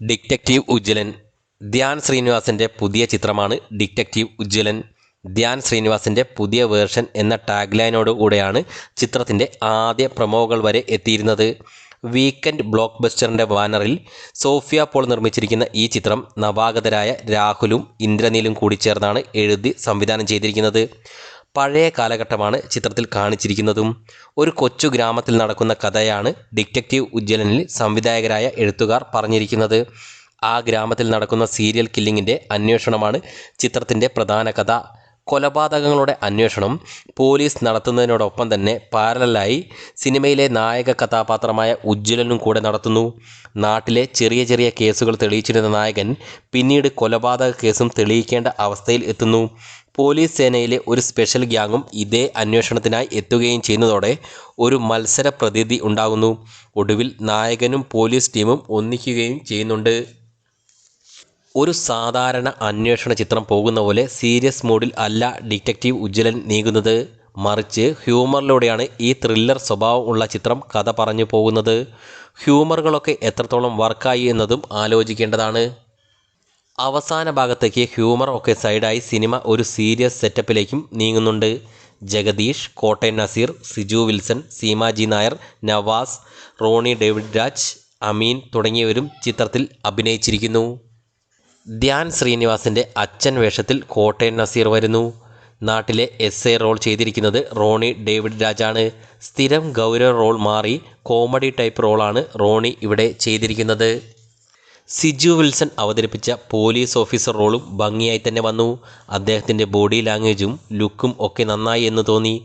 Detective Ujjwalan. Dhyan ശ്രീനിവാസിൻ്റെ പുതിയ ചിത്രമാണ് detective Ujjwalan. Dhyan ശ്രീനിവാസിൻ്റെ പുതിയ വേർഷൻ എന്ന ടാഗ്ലൈനോടുകൂടെയാണ് ചിത്രത്തിൻ്റെ ആദ്യ പ്രൊമോകൾ വരെ എത്തിയിരുന്നത്. വീക്കെൻഡ് ബ്ലോക്ക് ബസ്റ്ററിൻ്റെ ബാനറിൽ സോഫിയ പോൾ നിർമ്മിച്ചിരിക്കുന്ന ഈ ചിത്രം നവാഗതരായ രാഹുലും ഇന്ദ്രനീലും കൂടി ചേർന്നാണ് എഴുതി സംവിധാനം ചെയ്തിരിക്കുന്നത്. പഴയ കാലഘട്ടമാണ് ചിത്രത്തിൽ കാണിച്ചിരിക്കുന്നതും. ഒരു കൊച്ചു ഗ്രാമത്തിൽ നടക്കുന്ന കഥയാണ് ഡിറ്റക്റ്റീവ് ഉജ്ജ്വലനിൽ സംവിധായകരായ എഴുത്തുകാർ പറഞ്ഞിരിക്കുന്നത്. ആ ഗ്രാമത്തിൽ നടക്കുന്ന സീരിയൽ കില്ലിങ്ങിൻ്റെ അന്വേഷണമാണ് ചിത്രത്തിൻ്റെ പ്രധാന കഥ. കൊലപാതകങ്ങളുടെ അന്വേഷണം പോലീസ് നടത്തുന്നതിനോടൊപ്പം തന്നെ പാരലലായി സിനിമയിലെ നായക കഥാപാത്രമായ ഉജ്ജ്വലനും കൂടെ നടത്തുന്നു. നാട്ടിലെ ചെറിയ ചെറിയ കേസുകൾ തെളിയിച്ചിരുന്ന നായകൻ പിന്നീട് കൊലപാതക കേസും തെളിയിക്കേണ്ട അവസ്ഥയിൽ എത്തുന്നു. പോലീസ് സേനയിലെ ഒരു സ്പെഷ്യൽ ഗ്യാങ്ങും ഇതേ അന്വേഷണത്തിനായി എത്തുകയും ചെയ്യുന്നതോടെ ഒരു മത്സര പ്രതീതി ഉണ്ടാകുന്നു. ഒടുവിൽ നായകനും പോലീസ് ടീമും ഒന്നിക്കുകയും ചെയ്യുന്നുണ്ട്. ഒരു സാധാരണ അന്വേഷണ ചിത്രം പോകുന്ന പോലെ സീരിയസ് മൂഡിൽ അല്ല ഡിറ്റക്റ്റീവ് ഉജ്ജ്വലൻ നീങ്ങുന്നത്. മറിച്ച് ഹ്യൂമറിലൂടെയാണ് ഈ ത്രില്ലർ സ്വഭാവം ഉള്ള ചിത്രം കഥ പറഞ്ഞു പോകുന്നത്. ഹ്യൂമറുകളൊക്കെ എത്രത്തോളം വർക്കായി എന്നതും ആലോചിക്കേണ്ടതാണ്. അവസാന ഭാഗത്തേക്ക് ഹ്യൂമർ ഒക്കെ സൈഡായി സിനിമ ഒരു സീരിയസ് സെറ്റപ്പിലേക്കും നീങ്ങുന്നുണ്ട്. Jagadish, Kottayam Nazeer, Siju Wilson, Seemaji Nair, Navas, Ronnie David Raj, Ameen തുടങ്ങിയവരും ചിത്രത്തിൽ അഭിനയിച്ചിരിക്കുന്നു. ധ്യാൻ ശ്രീനിവാസിൻ്റെ അച്ഛൻ വേഷത്തിൽ കോട്ടയം നസീർ വരുന്നു. നാട്ടിലെ എസ് റോൾ ചെയ്തിരിക്കുന്നത് റോണി ഡേവിഡ് രാജാണ്. സ്ഥിരം ഗൗരവ റോൾ മാറി കോമഡി ടൈപ്പ് റോളാണ് റോണി ഇവിടെ ചെയ്തിരിക്കുന്നത്. സിജു വിൽസൺ അവതരിപ്പിച്ച പോലീസ് ഓഫീസർ റോളും ഭംഗിയായി തന്നെ വന്നു. അദ്ദേഹത്തിൻ്റെ ബോഡി ലാംഗ്വേജും ലുക്കും ഒക്കെ നന്നായി എന്ന് തോന്നി.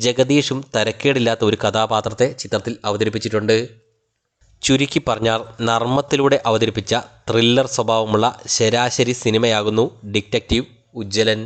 ജഗദീഷും തരക്കേടില്ലാത്ത ഒരു കഥാപാത്രത്തെ ചിത്രത്തിൽ അവതരിപ്പിച്ചിട്ടുണ്ട്. ചുരുക്കി പറഞ്ഞാൽ നർമ്മത്തിലൂടെ അവതരിപ്പിച്ച ത്രില്ലർ സ്വഭാവമുള്ള ശരാശരി സിനിമയാകുന്നു ഡിറ്റക്റ്റീവ് ഉജ്ജ്വലൻ.